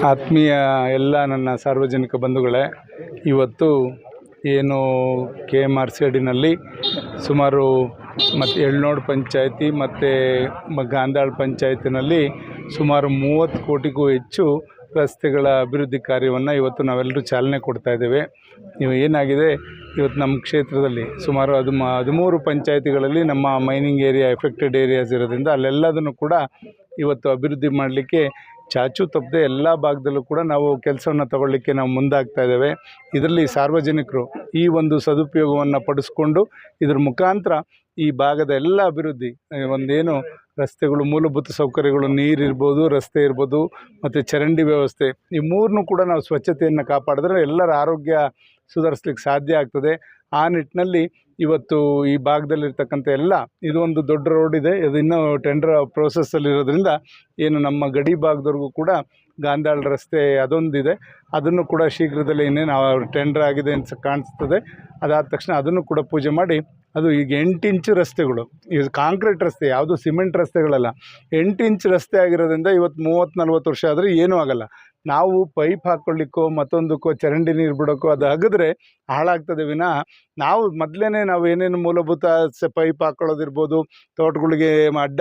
ಆತ್ಮೀಯ ಎಲ್ಲ ನನ್ನ ಸಾರ್ವಜನಿಕ ಬಂಧುಗಳೇ, ಇವತ್ತು ಏನು KMRC ಅಡಿನಲ್ಲಿ ಸುಮಾರು ಮತ್ತು ಎಳ್ನೋಡು ಪಂಚಾಯತಿ ಮತ್ತು ಗಾಂಧಾಳ ಪಂಚಾಯತಿನಲ್ಲಿ ಸುಮಾರು 30 ಕೋಟಿಗೂ ಹೆಚ್ಚು ರಸ್ತೆಗಳ ಅಭಿವೃದ್ಧಿ ಕಾರ್ಯವನ್ನು ಇವತ್ತು ನಾವೆಲ್ಲರೂ ಚಾಲನೆ ಕೊಡ್ತಾಯಿದ್ದೇವೆ. ಏನಾಗಿದೆ, ಇವತ್ತು ನಮ್ಮ ಕ್ಷೇತ್ರದಲ್ಲಿ ಸುಮಾರು 13 ಪಂಚಾಯತಿಗಳಲ್ಲಿ ನಮ್ಮ ಮೈನಿಂಗ್ ಏರಿಯಾ ಎಫೆಕ್ಟೆಡ್ ಏರಿಯಾಸ್ ಇರೋದ್ರಿಂದ ಅಲ್ಲೆಲ್ಲದನ್ನು ಕೂಡ ಇವತ್ತು ಅಭಿವೃದ್ಧಿ ಮಾಡಲಿಕ್ಕೆ ಚಾಚು ತಪ್ಪದೆ ಎಲ್ಲ ಭಾಗದಲ್ಲೂ ಕೂಡ ನಾವು ಕೆಲಸವನ್ನು ತಗೊಳ್ಳಿಕ್ಕೆ ನಾವು ಮುಂದಾಗ್ತಾ ಇದ್ದೇವೆ. ಇದರಲ್ಲಿ ಸಾರ್ವಜನಿಕರು ಈ ಒಂದು ಸದುಪಯೋಗವನ್ನು ಪಡಿಸ್ಕೊಂಡು ಇದ್ರ ಮುಖಾಂತರ ಈ ಭಾಗದ ಎಲ್ಲ ಅಭಿವೃದ್ಧಿ, ಒಂದೇನು ರಸ್ತೆಗಳು, ಮೂಲಭೂತ ಸೌಕರ್ಯಗಳು, ನೀರಿರ್ಬೋದು, ರಸ್ತೆ ಇರ್ಬೋದು ಮತ್ತು ಚರಂಡಿ ವ್ಯವಸ್ಥೆ, ಈ ಮೂರನ್ನೂ ಕೂಡ ನಾವು ಸ್ವಚ್ಛತೆಯನ್ನು ಕಾಪಾಡಿದ್ರೆ ಎಲ್ಲರ ಆರೋಗ್ಯ ಸುಧಾರಿಸ್ಲಿಕ್ಕೆ ಸಾಧ್ಯ ಆಗ್ತದೆ. ಆ ನಿಟ್ಟಿನಲ್ಲಿ ಇವತ್ತು ಈ ಭಾಗದಲ್ಲಿರ್ತಕ್ಕಂಥ ಎಲ್ಲ, ಇದು ಒಂದು ದೊಡ್ಡ ರೋಡ್ ಇದೆ, ಇದು ಇನ್ನೂ ಟೆಂಡರ್ ಪ್ರೋಸೆಸ್ಸಲ್ಲಿರೋದ್ರಿಂದ ಏನು ನಮ್ಮ ಗಡಿ ಭಾಗದವರೆಗೂ ಕೂಡ ಗಾಂಧಾಳ ರಸ್ತೆ ಅದೊಂದಿದೆ, ಅದನ್ನು ಕೂಡ ಶೀಘ್ರದಲ್ಲೇ ಇನ್ನೇನು ಟೆಂಡರ್ ಆಗಿದೆ ಅಂತ ಕಾಣಿಸ್ತದೆ. ಅದಾದ ತಕ್ಷಣ ಅದನ್ನು ಕೂಡ ಪೂಜೆ ಮಾಡಿ, ಅದು ಈಗ 8 ಇಂಚು ರಸ್ತೆಗಳು, ಇದು ಕಾಂಕ್ರೀಟ್ ರಸ್ತೆ, ಯಾವುದು ಸಿಮೆಂಟ್ ರಸ್ತೆಗಳಲ್ಲ, 8 ಇಂಚ್ ರಸ್ತೆ ಆಗಿರೋದ್ರಿಂದ ಇವತ್ತು 30-40 ವರ್ಷ ಆದರೆ ಏನೂ ಆಗಲ್ಲ. ನಾವು ಪೈಪ್ ಹಾಕ್ಕೊಳ್ಳಿಕ್ಕೋ ಮತ್ತೊಂದಕ್ಕೋ ಚರಂಡಿ ನೀರು ಬಿಡೋಕ್ಕೋ ಅದು ಅಗಿದ್ರೆ ಹಾಳಾಗ್ತದೆ ವಿನಃ, ನಾವು ಮೊದಲೇ ನಾವು ಏನೇನು ಮೂಲಭೂತ ಪೈಪ್ ಹಾಕ್ಕೊಳ್ಳೋದಿರ್ಬೋದು, ತೋಟಗಳಿಗೆ ಅಡ್ಡ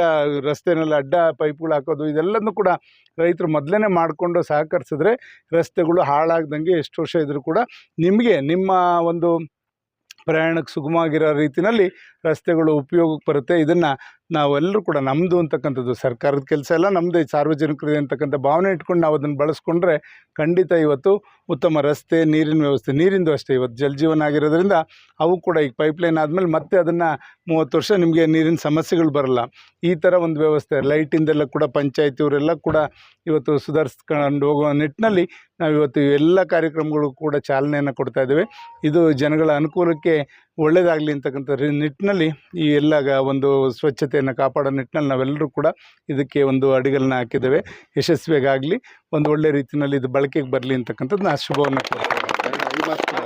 ರಸ್ತೆನಲ್ಲಿ ಅಡ್ಡ ಪೈಪ್ಗಳು ಹಾಕೋದು, ಇದೆಲ್ಲದನ್ನು ಕೂಡ ರೈತರು ಮೊದಲೇ ಮಾಡಿಕೊಂಡು ಸಹಕರಿಸಿದ್ರೆ ರಸ್ತೆಗಳು ಹಾಳಾಗ್ದಂಗೆ ಎಷ್ಟು ವರ್ಷ ಇದ್ದರೂ ಕೂಡ ನಿಮಗೆ ನಿಮ್ಮ ಒಂದು ಪ್ರಯಾಣಕ್ಕೆ ಸುಗಮವಾಗಿರೋ ರೀತಿಯಲ್ಲಿ ರಸ್ತೆಗಳು ಉಪಯೋಗಕ್ಕೆ ಬರುತ್ತೆ. ಇದನ್ನು ನಾವೆಲ್ಲರೂ ಕೂಡ ನಮ್ಮದು ಅಂತಕ್ಕಂಥದ್ದು, ಸರ್ಕಾರದ ಕೆಲಸ ಎಲ್ಲ ನಮ್ಮದೇ, ಸಾರ್ವಜನಿಕರಿಗೆ ಅಂತಕ್ಕಂಥ ಭಾವನೆ ಇಟ್ಕೊಂಡು ನಾವು ಅದನ್ನು ಬಳಸ್ಕೊಂಡ್ರೆ ಖಂಡಿತ ಇವತ್ತು ಉತ್ತಮ ರಸ್ತೆ, ನೀರಿನ ವ್ಯವಸ್ಥೆ, ನೀರಿಂದು ಅಷ್ಟೇ ಇವತ್ತು ಜಲಜೀವನ ಆಗಿರೋದ್ರಿಂದ ಅವು ಕೂಡ ಈಗ ಪೈಪ್ಲೈನ್ ಆದಮೇಲೆ ಮತ್ತೆ ಅದನ್ನು 30 ವರ್ಷ ನಿಮಗೆ ನೀರಿನ ಸಮಸ್ಯೆಗಳು ಬರಲ್ಲ. ಈ ಥರ ಒಂದು ವ್ಯವಸ್ಥೆ ಲೈಟಿಂದೆಲ್ಲ ಕೂಡ ಪಂಚಾಯತಿಯವರೆಲ್ಲ ಕೂಡ ಇವತ್ತು ಸುಧಾರಿಸ್ಕೊಂಡು ಹೋಗುವ ನಿಟ್ಟಿನಲ್ಲಿ ನಾವು ಇವತ್ತು ಎಲ್ಲ ಕಾರ್ಯಕ್ರಮಗಳು ಕೂಡ ಚಾಲನೆಯನ್ನು ಕೊಡ್ತಾ ಇದ್ದೇವೆ. ಇದು ಜನಗಳ ಅನುಕೂಲಕ್ಕೆ ಒಳ್ಳೆಯದಾಗಲಿ ಅಂತಕ್ಕಂಥ ನಿಟ್ಟಿನಲ್ಲಿ ಈ ಎಲ್ಲ ಒಂದು ಸ್ವಚ್ಛತೆಯನ್ನು ಕಾಪಾಡೋ ನಿಟ್ಟಿನಲ್ಲಿ ನಾವೆಲ್ಲರೂ ಕೂಡ ಇದಕ್ಕೆ ಒಂದು ಅಡಿಗಲನ್ನ ಹಾಕಿದ್ದೇವೆ. ಯಶಸ್ವಿಯಾಗಲಿ, ಒಂದು ಒಳ್ಳೆ ರೀತಿಯಲ್ಲಿ ಇದು ಬಳಕೆಗೆ ಬರಲಿ ಅಂತಕ್ಕಂಥದ್ದು ನಾನು ಶುಭವನ್ನು ಕೊಡ್ತೇನೆ.